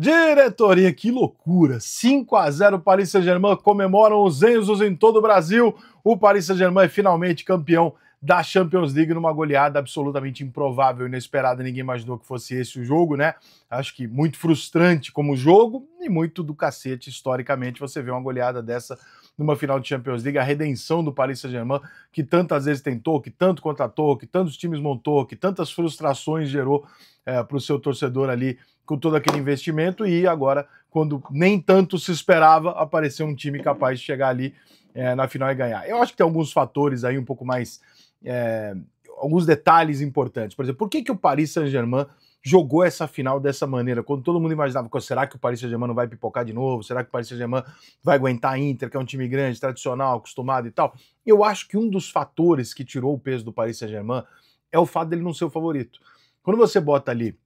Diretoria, que loucura! 5-0 Paris Saint-Germain, comemoram os Enzos em todo o Brasil. O Paris Saint-Germain é finalmente campeão da Champions League numa goleada absolutamente improvável, inesperada. Ninguém imaginou que fosse esse o jogo, né? Acho que muito frustrante como jogo e muito do cacete historicamente você vê uma goleada dessa numa final de Champions League, a redenção do Paris Saint-Germain, que tantas vezes tentou, que tanto contratou, que tantos times montou, que tantas frustrações gerou para o seu torcedor ali com todo aquele investimento, e agora, quando nem tanto se esperava, apareceu um time capaz de chegar ali na final e ganhar. Eu acho que tem alguns fatores aí um pouco mais... alguns detalhes importantes. Por exemplo, por que o Paris Saint-Germain jogou essa final dessa maneira, quando todo mundo imaginava, será que o Paris Saint-Germain não vai pipocar de novo? Será que o Paris Saint-Germain vai aguentar a Inter, que é um time grande, tradicional, acostumado e tal? Eu acho que um dos fatores que tirou o peso do Paris Saint-Germain é o fato dele não ser o favorito. Quando você bota ali,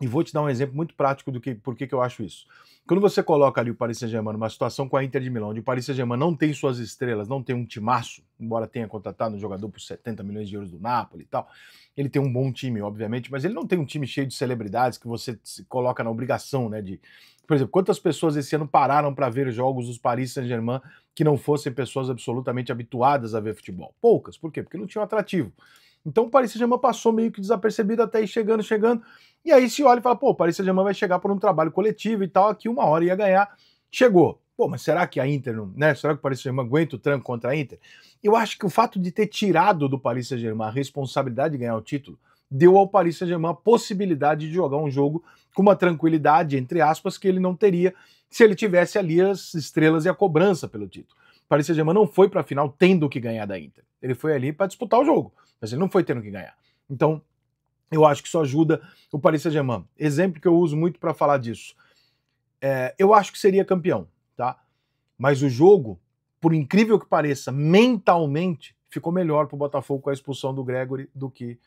e vou te dar um exemplo muito prático do que por que eu acho isso. Quando você coloca ali o Paris Saint-Germain numa situação com a Inter de Milão, onde o Paris Saint-Germain não tem suas estrelas, não tem um timaço, embora tenha contratado um jogador por 70 milhões de euros do Napoli e tal, ele tem um bom time, obviamente, mas ele não tem um time cheio de celebridades que você se coloca na obrigação, né, de... Por exemplo, quantas pessoas esse ano pararam para ver jogos dos Paris Saint-Germain que não fossem pessoas absolutamente habituadas a ver futebol? Poucas. Por quê? Porque não tinha um atrativo. Então o Paris Saint-Germain passou meio que desapercebido até ir chegando, e aí se olha e fala, pô, o Paris Saint-Germain vai chegar por um trabalho coletivo e tal, aqui uma hora ia ganhar, chegou. Pô, mas será que a Inter não, né? Será que o Paris Saint-Germain aguenta o tranco contra a Inter? Eu acho que o fato de ter tirado do Paris Saint-Germain a responsabilidade de ganhar o título, deu ao Paris Saint-Germain a possibilidade de jogar um jogo com uma tranquilidade, entre aspas, que ele não teria se ele tivesse ali as estrelas e a cobrança pelo título. O Paris Saint-Germain não foi para a final tendo que ganhar da Inter. Ele foi ali para disputar o jogo, mas ele não foi tendo que ganhar. Então, eu acho que isso ajuda o Paris Saint-Germain. Exemplo que eu uso muito para falar disso. Eu acho que seria campeão, tá? Mas o jogo, por incrível que pareça, mentalmente, ficou melhor para o Botafogo com a expulsão do Gregore do que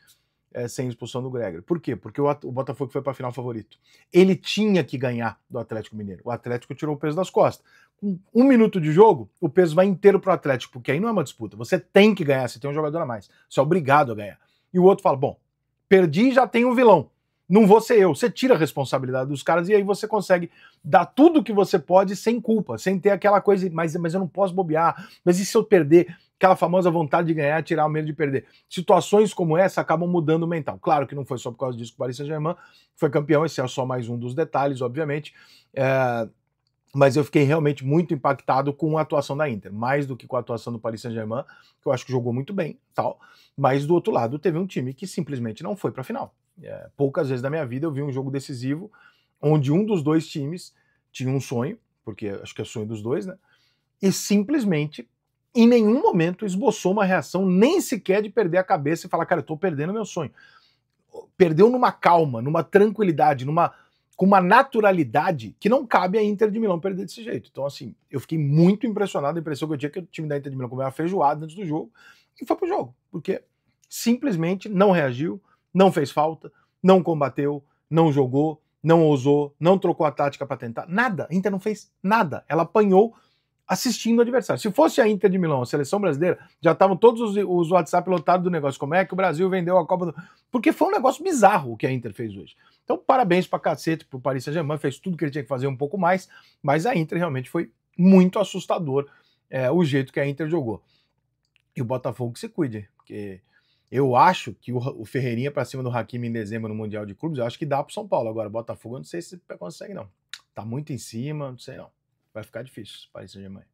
sem expulsão do Gregore. Por quê? Porque o Botafogo foi para a final favorito. Ele tinha que ganhar do Atlético Mineiro. O Atlético tirou o peso das costas. Com 1 minuto de jogo, o peso vai inteiro para o Atlético, porque aí não é uma disputa. Você tem que ganhar, você tem um jogador a mais. Você é obrigado a ganhar. E o outro fala, bom, perdi e já tem um vilão. Não vou ser eu. Você tira a responsabilidade dos caras e aí você consegue dar tudo o que você pode sem culpa, sem ter aquela coisa, mas eu não posso bobear, mas e se eu perder? Aquela famosa vontade de ganhar, tirar o medo de perder. Situações como essa acabam mudando o mental. Claro que não foi só por causa disso que o Paris Saint-Germain foi campeão, esse é só mais um dos detalhes, obviamente, mas eu fiquei realmente muito impactado com a atuação da Inter, mais do que com a atuação do Paris Saint-Germain, que eu acho que jogou muito bem, tal. Mas do outro lado teve um time que simplesmente não foi para a final. Poucas vezes na minha vida eu vi um jogo decisivo onde um dos dois times tinha um sonho, porque acho que é sonho dos dois, né? E simplesmente em nenhum momento esboçou uma reação, nem sequer de perder a cabeça e falar, cara, eu tô perdendo meu sonho. Perdeu numa calma, numa tranquilidade, com uma naturalidade que não cabe a Inter de Milão perder desse jeito. Então, assim, eu fiquei muito impressionado, a impressão que eu tinha que o time da Inter de Milão comeu uma feijoada antes do jogo e foi pro jogo, porque simplesmente não reagiu, não fez falta, não combateu, não jogou, não ousou, não trocou a tática para tentar, nada. A Inter não fez nada. Ela apanhou assistindo o adversário. Se fosse a Inter de Milão, a seleção brasileira, já estavam todos os WhatsApp lotados do negócio. Como é que o Brasil vendeu a Copa do... Porque foi um negócio bizarro o que a Inter fez hoje. Então, parabéns pra cacete pro Paris Saint-Germain, fez tudo que ele tinha que fazer um pouco mais, mas a Inter realmente foi muito assustador o jeito que a Inter jogou. E o Botafogo que se cuide, porque eu acho que o Ferreirinha pra cima do Hakimi em dezembro no Mundial de Clubes, eu acho que dá pro São Paulo. Agora, o Botafogo eu não sei se consegue, não. Tá muito em cima, não sei não. Vai ficar difícil, Paris Saint-Germain.